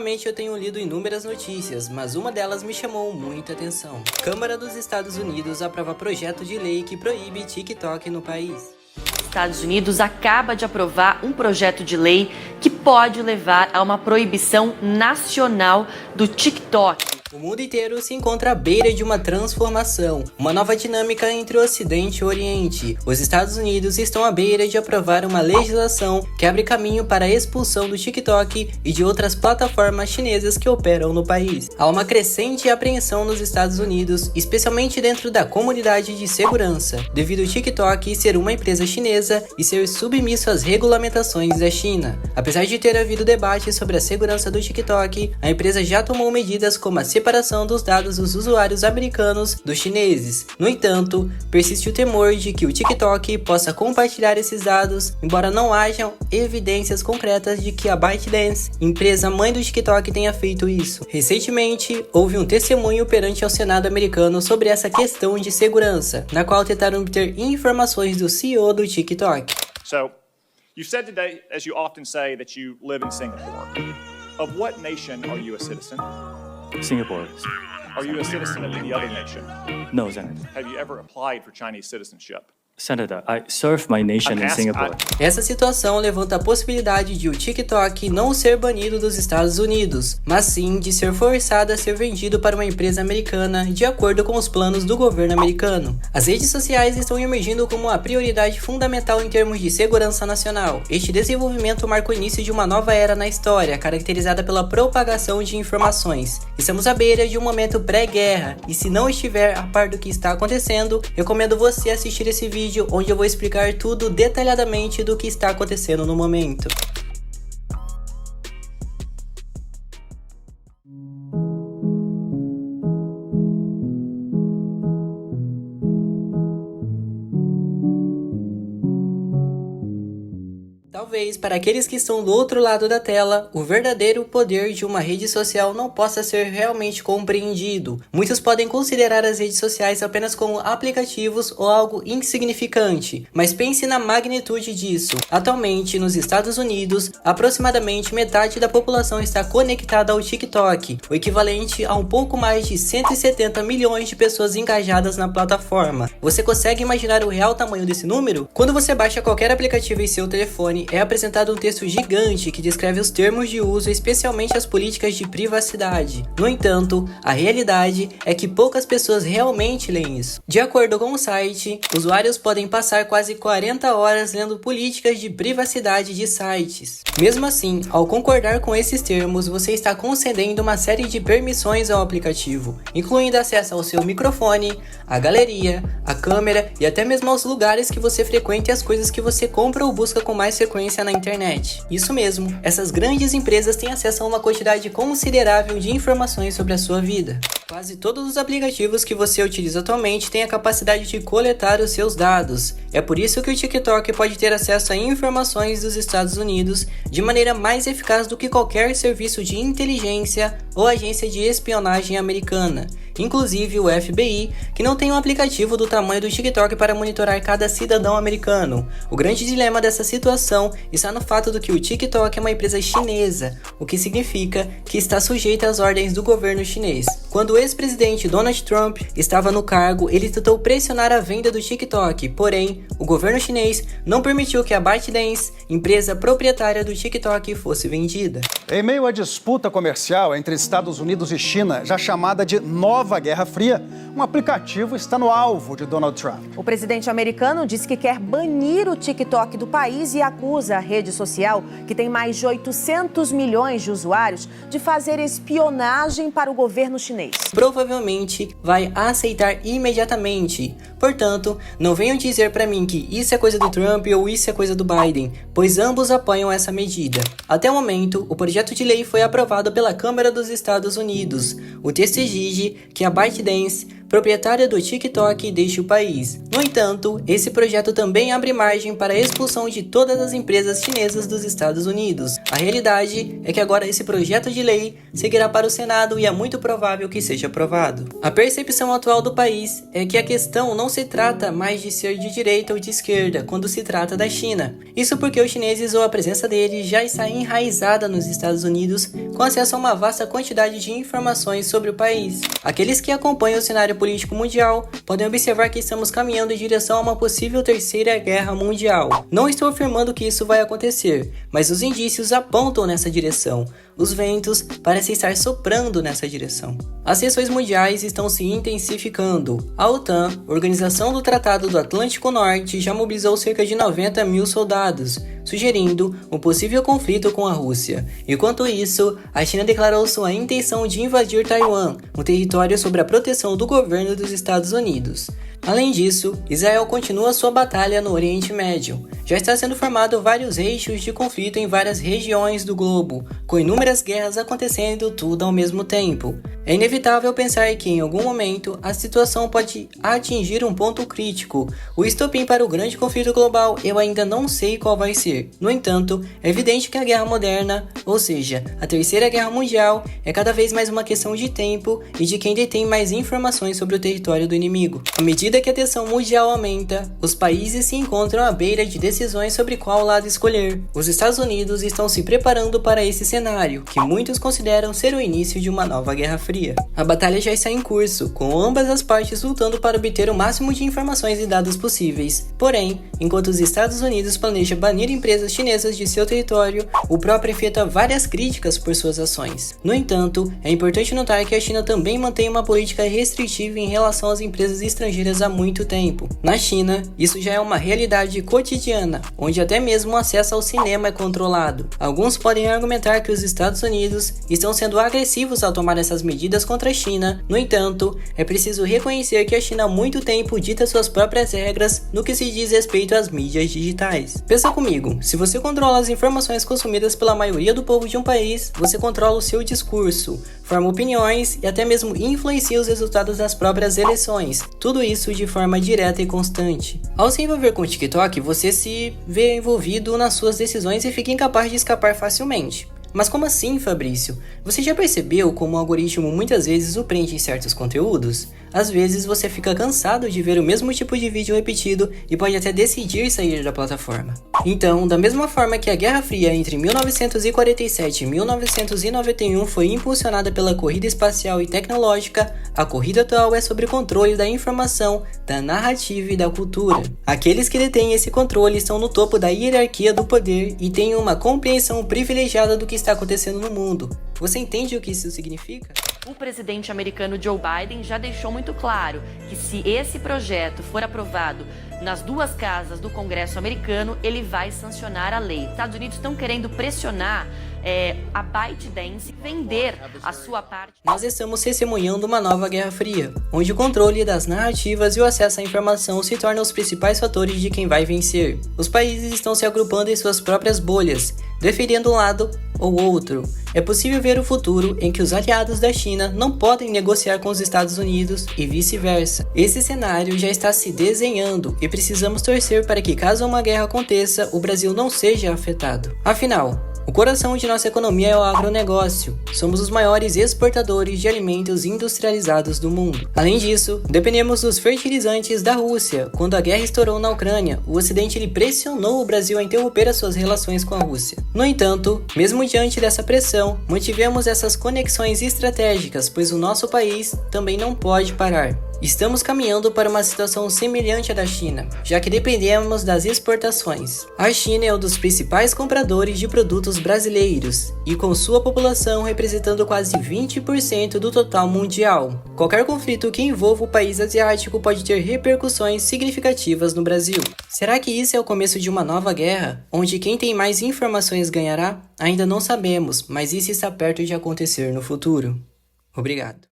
Ultimamente eu tenho lido inúmeras notícias, mas uma delas me chamou muita atenção. Câmara dos Estados Unidos aprova projeto de lei que proíbe TikTok no país. Estados Unidos acaba de aprovar um projeto de lei que pode levar a uma proibição nacional do TikTok. O mundo inteiro se encontra à beira de uma transformação, uma nova dinâmica entre o Ocidente e o Oriente. Os Estados Unidos estão à beira de aprovar uma legislação que abre caminho para a expulsão do TikTok e de outras plataformas chinesas que operam no país. Há uma crescente apreensão nos Estados Unidos, especialmente dentro da comunidade de segurança, devido ao TikTok ser uma empresa chinesa e ser submisso às regulamentações da China. Apesar de ter havido debate sobre a segurança do TikTok, a empresa já tomou medidas como a separação dos dados dos usuários americanos dos chineses. No entanto, persiste o temor de que o TikTok possa compartilhar esses dados, embora não hajam evidências concretas de que a ByteDance, empresa mãe do TikTok, tenha feito isso. Recentemente, houve um testemunho perante ao Senado americano sobre essa questão de segurança, na qual tentaram obter informações do CEO do TikTok. So, you said today, as you often say, that you live in Singapore. Of what nation are you a citizen? Singapore. Are you a citizen of any other nation? No, Senator. Have you ever applied for Chinese citizenship? Senator, I serve my nation in Singapore. Essa situação levanta a possibilidade de o TikTok não ser banido dos Estados Unidos, mas sim de ser forçado a ser vendido para uma empresa americana de acordo com os planos do governo americano. As redes sociais estão emergindo como uma prioridade fundamental em termos de segurança nacional. Este desenvolvimento marca o início de uma nova era na história, caracterizada pela propagação de informações. Estamos à beira de um momento pré-guerra, e se não estiver a par do que está acontecendo, recomendo você assistir esse vídeo onde eu vou explicar tudo detalhadamente do que está acontecendo no momento. Talvez, para aqueles que estão do outro lado da tela, o verdadeiro poder de uma rede social não possa ser realmente compreendido. Muitos podem considerar as redes sociais apenas como aplicativos ou algo insignificante, mas pense na magnitude disso. Atualmente, nos Estados Unidos, aproximadamente metade da população está conectada ao TikTok, o equivalente a um pouco mais de 170 milhões de pessoas engajadas na plataforma. Você consegue imaginar o real tamanho desse número? Quando você baixa qualquer aplicativo em seu telefone, é apresentado um texto gigante que descreve os termos de uso, especialmente as políticas de privacidade. No entanto, a realidade é que poucas pessoas realmente leem isso. De acordo com o site, usuários podem passar quase 40 horas lendo políticas de privacidade de sites. Mesmo assim, ao concordar com esses termos, você está concedendo uma série de permissões ao aplicativo, incluindo acesso ao seu microfone, a galeria, a câmera e até mesmo aos lugares que você frequenta e as coisas que você compra ou busca com mais frequência na internet. Isso mesmo, essas grandes empresas têm acesso a uma quantidade considerável de informações sobre a sua vida. Quase todos os aplicativos que você utiliza atualmente têm a capacidade de coletar os seus dados. É por isso que o TikTok pode ter acesso a informações dos Estados Unidos de maneira mais eficaz do que qualquer serviço de inteligência ou agência de espionagem americana. Inclusive o FBI, que não tem um aplicativo do tamanho do TikTok para monitorar cada cidadão americano. O grande dilema dessa situação está no fato de que o TikTok é uma empresa chinesa, o que significa que está sujeita às ordens do governo chinês. Quando o ex-presidente Donald Trump estava no cargo, ele tentou pressionar a venda do TikTok, porém, o governo chinês não permitiu que a ByteDance, empresa proprietária do TikTok, fosse vendida. Em meio à disputa comercial entre Estados Unidos e China, já chamada de Nova Guerra Fria, um aplicativo está no alvo de Donald Trump. O presidente americano disse que quer banir o TikTok do país e acusa a rede social, que tem mais de 800 milhões de usuários, de fazer espionagem para o governo chinês. Provavelmente vai aceitar imediatamente. Portanto, não venham dizer para mim que isso é coisa do Trump ou isso é coisa do Biden, pois ambos apoiam essa medida. Até o momento, o projeto de lei foi aprovado pela Câmara dos Estados Unidos. O texto exige que a ByteDance proprietária do TikTok, deixe o país. No entanto, esse projeto também abre margem para a expulsão de todas as empresas chinesas dos Estados Unidos. A realidade é que agora esse projeto de lei seguirá para o Senado e é muito provável que seja aprovado. A percepção atual do país é que a questão não se trata mais de ser de direita ou de esquerda quando se trata da China. Isso porque os chineses ou a presença deles já está enraizada nos Estados Unidos, com acesso a uma vasta quantidade de informações sobre o país. Aqueles que acompanham o cenário político mundial podem observar que estamos caminhando em direção a uma possível terceira guerra mundial. Não estou afirmando que isso vai acontecer, mas os indícios apontam nessa direção. Os ventos parecem estar soprando nessa direção. As tensões mundiais estão se intensificando. A OTAN, Organização do Tratado do Atlântico Norte, já mobilizou cerca de 90 mil soldados, sugerindo um possível conflito com a Rússia. Enquanto isso, a China declarou sua intenção de invadir Taiwan, um território sob a proteção do governo dos Estados Unidos. Além disso, Israel continua sua batalha no Oriente Médio. Já está sendo formado vários eixos de conflito em várias regiões do globo, com inúmeras guerras acontecendo tudo ao mesmo tempo. É inevitável pensar que em algum momento a situação pode atingir um ponto crítico. O estopim para o grande conflito global eu ainda não sei qual vai ser. No entanto, é evidente que a guerra moderna, ou seja, a terceira guerra mundial, é cada vez mais uma questão de tempo e de quem detém mais informações sobre o território do inimigo. À medida que a tensão mundial aumenta, os países se encontram à beira de decisões sobre qual lado escolher. Os Estados Unidos estão se preparando para esse cenário, que muitos consideram ser o início de uma nova guerra fria. A batalha já está em curso, com ambas as partes lutando para obter o máximo de informações e dados possíveis. Porém, enquanto os Estados Unidos planejam banir empresas chinesas de seu território, o próprio efetua várias críticas por suas ações. No entanto, é importante notar que a China também mantém uma política restritiva em relação às empresas estrangeiras há muito tempo. Na China, isso já é uma realidade cotidiana, onde até mesmo o acesso ao cinema é controlado. Alguns podem argumentar que os Estados Unidos estão sendo agressivos ao tomar essas medidas contra a China. No entanto, é preciso reconhecer que a China há muito tempo dita suas próprias regras no que se diz respeito às mídias digitais. Pensa comigo, se você controla as informações consumidas pela maioria do povo de um país, você controla o seu discurso, forma opiniões e até mesmo influencia os resultados das próprias eleições. Tudo isso de forma direta e constante. Ao se envolver com o TikTok, você se vê envolvido nas suas decisões e fica incapaz de escapar facilmente. Mas como assim, Fabrício? Você já percebeu como o algoritmo muitas vezes o prende em certos conteúdos? Às vezes você fica cansado de ver o mesmo tipo de vídeo repetido e pode até decidir sair da plataforma. Então, da mesma forma que a Guerra Fria entre 1947 e 1991 foi impulsionada pela corrida espacial e tecnológica, a corrida atual é sobre o controle da informação, da narrativa e da cultura. Aqueles que detêm esse controle estão no topo da hierarquia do poder e têm uma compreensão privilegiada do que está acontecendo no mundo. Você entende o que isso significa? O presidente americano Joe Biden já deixou muito claro que se esse projeto for aprovado nas duas casas do Congresso americano, ele vai sancionar a lei. Os Estados Unidos estão querendo pressionar a ByteDance vender a sua parte. Nós estamos testemunhando uma nova Guerra Fria, onde o controle das narrativas e o acesso à informação se tornam os principais fatores de quem vai vencer. Os países estão se agrupando em suas próprias bolhas, defendendo um lado ou outro. É possível ver o futuro em que os aliados da China não podem negociar com os Estados Unidos e vice-versa. Esse cenário já está se desenhando e precisamos torcer para que, caso uma guerra aconteça, o Brasil não seja afetado. Afinal, o coração de nossa economia é o agronegócio. Somos os maiores exportadores de alimentos industrializados do mundo. Além disso, dependemos dos fertilizantes da Rússia. Quando a guerra estourou na Ucrânia, o Ocidente pressionou o Brasil a interromper as suas relações com a Rússia. No entanto, mesmo diante dessa pressão, mantivemos essas conexões estratégicas, pois o nosso país também não pode parar. Estamos caminhando para uma situação semelhante à da China, já que dependemos das exportações. A China é um dos principais compradores de produtos brasileiros, e com sua população representando quase 20% do total mundial. Qualquer conflito que envolva o país asiático pode ter repercussões significativas no Brasil. Será que isso é o começo de uma nova guerra, onde quem tem mais informações ganhará? Ainda não sabemos, mas isso está perto de acontecer no futuro. Obrigado.